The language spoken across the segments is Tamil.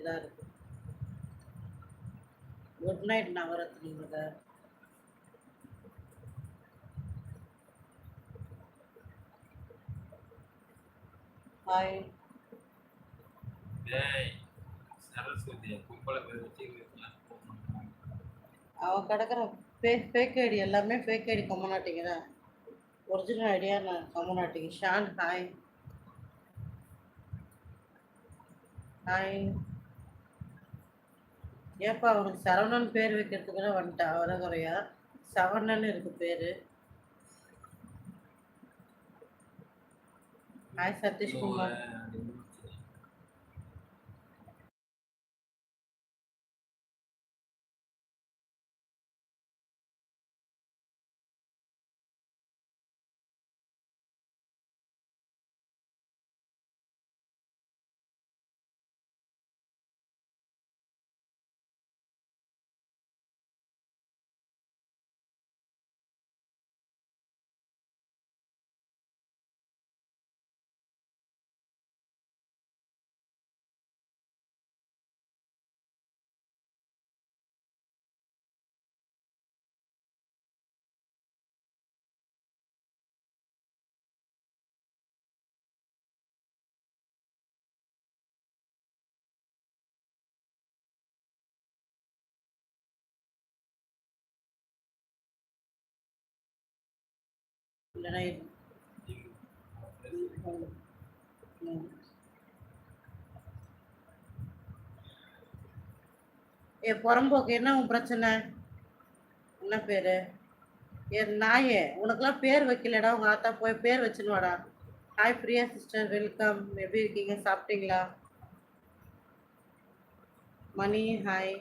போயிட்டு தான் இருக்கு. Good night Navaratni brother. Hi. அவன் கிடக்குற ஃபேக் ஐடி எல்லாமே ஃபேக் ஐடி கம்மநாட்டிங்க தான். ஒரிஜினல் ஐடியா நான் கம்மநாட்டிங்க. Shawn hi. ஹாய். ஏப்பா அவனுக்கு சரவணன் பேர் வைக்கிறதுக்குள்ள வந்துட்டா வர குறையா? சவணன் இருக்கு பேரு. ஹாய் சதீஷ்குமார். இல்லைனா புறம்போக்கு என்ன உன் பிரச்சனை? என்ன பேரு? என் நாயே உனக்குலாம் பேர் வைக்கலடா. உங்க ஆத்தா போய் பேர் வச்சுன்னு வாடா. Hi Priya sister, welcome. எப்படி இருக்கீங்க? சாப்பிட்டீங்களா? மணி ஹாய்.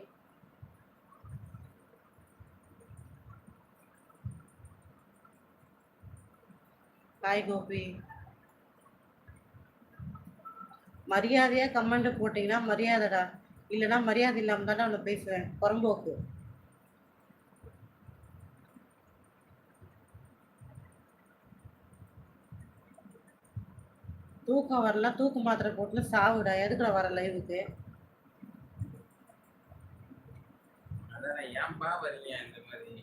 ஹாய் கோபி. மரியாதையா கமெண்ட் போட்டீங்கன்னா மரியாதைடா, இல்லைன்னா மரியாதை இல்லாம தானே அவனை பேசுவேன். புறம்போக்கு. தூக்கம் வரல, தூக்கு மாத்திரை போட்டு சாவுடா. எதுக்குடா வர லைவுக்கு? ஏன்பா வரீங்க இந்த மாதிரி?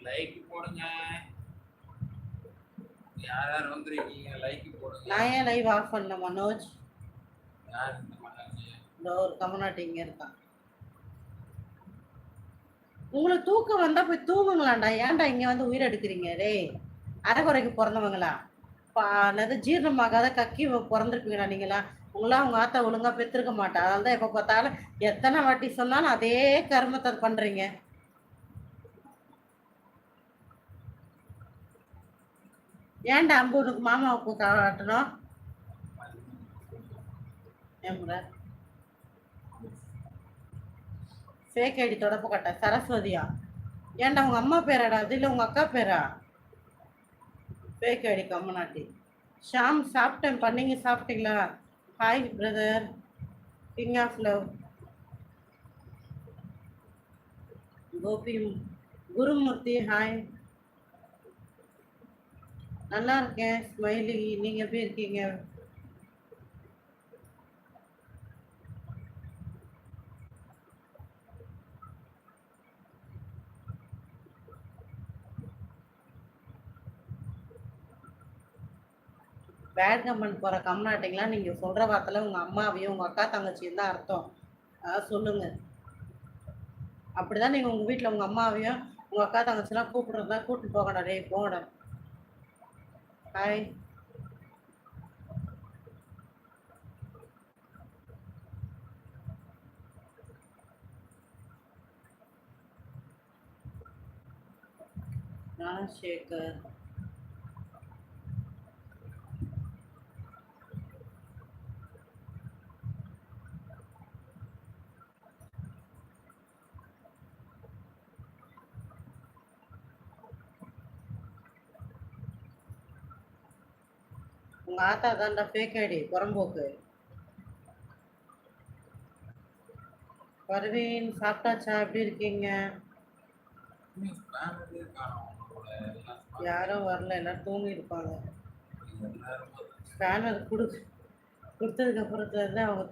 லைக் போடுங்க. யார் யார் வந்திருக்கீங்க லைக் போடுங்க. நான் ஏன் லைவ் ஆஃப் பண்ண மனோஜ்? யார் இந்த மனோஜ்? இந்த ஒரு கமநாட்டி இங்க இருக்கான். உங்களுக்கு தூக்கம் வந்தா போய் தூங்குங்களாண்டா. ஏன்டா இங்க வந்து உயிர் எடுக்கிறீங்க? டேய் அரைக்குறைக்கு பிறந்தவங்களா? என்னது ஜீரணமாகாத கக்கி பிறந்திருப்பீங்களா நீங்களா? உங்களா அவங்க ஆத்தா ஒழுங்கா பெற்றிருக்க மாட்டா. அதனால தான் எப்போ பார்த்தாலும் எத்தனை வாட்டி சொன்னாலும் அதே கர்மத்தை பண்றீங்க. ஏன்டா அம்பு உனக்கு மாமாவுக்கு காட்டணும்? ஃபேக் ஐடி தொடப்ப கட்ட சரஸ்வதியா? ஏன்டா உங்க அம்மா பேராடா அது, இல்லை உங்க அக்கா பேரா? ஃபேக் ஐடி கம்மநாட்டி. ஷாம் சாப்பிட்டேன்ப்பா, நீங்கள் சாப்பிட்டீங்களா? Hi brother, king of love. Gopi Gurumurthy hi. நல்லா இருக்கேன் ஸ்மைலி, நீங்கள் எப்படி இருக்கீங்க? பேட் கமெண்ட் போகிற கம்நாட்டிங்களா? நீங்கள் சொல்கிற வார்த்தையில் உங்கள் அம்மாவையும் உங்கள் அக்கா தங்கச்சியும் தான் அர்த்தம். சொல்லுங்கள். அப்படி தான் நீங்கள் உங்கள் வீட்டில் உங்கள் அம்மாவையும் உங்கள் அக்கா தங்கச்சிலாம் கூப்பிட்றதா கூப்பிட்டு போகடா. டே போகடா. ஹாய். ஞானசேகர். உங்க ஆத்தா தான்டா ஃபேக் ஐடி புறம்போக்கு. பர்வீன் சாப்பிட்டாச்சா? எப்படி இருக்கீங்க? யாரும் வரல, எல்லாரும் தூங்கி இருப்பாங்க. ஸ்பேனர் கொடுத்ததுக்கு அப்புறத்துல இருந்து அவங்க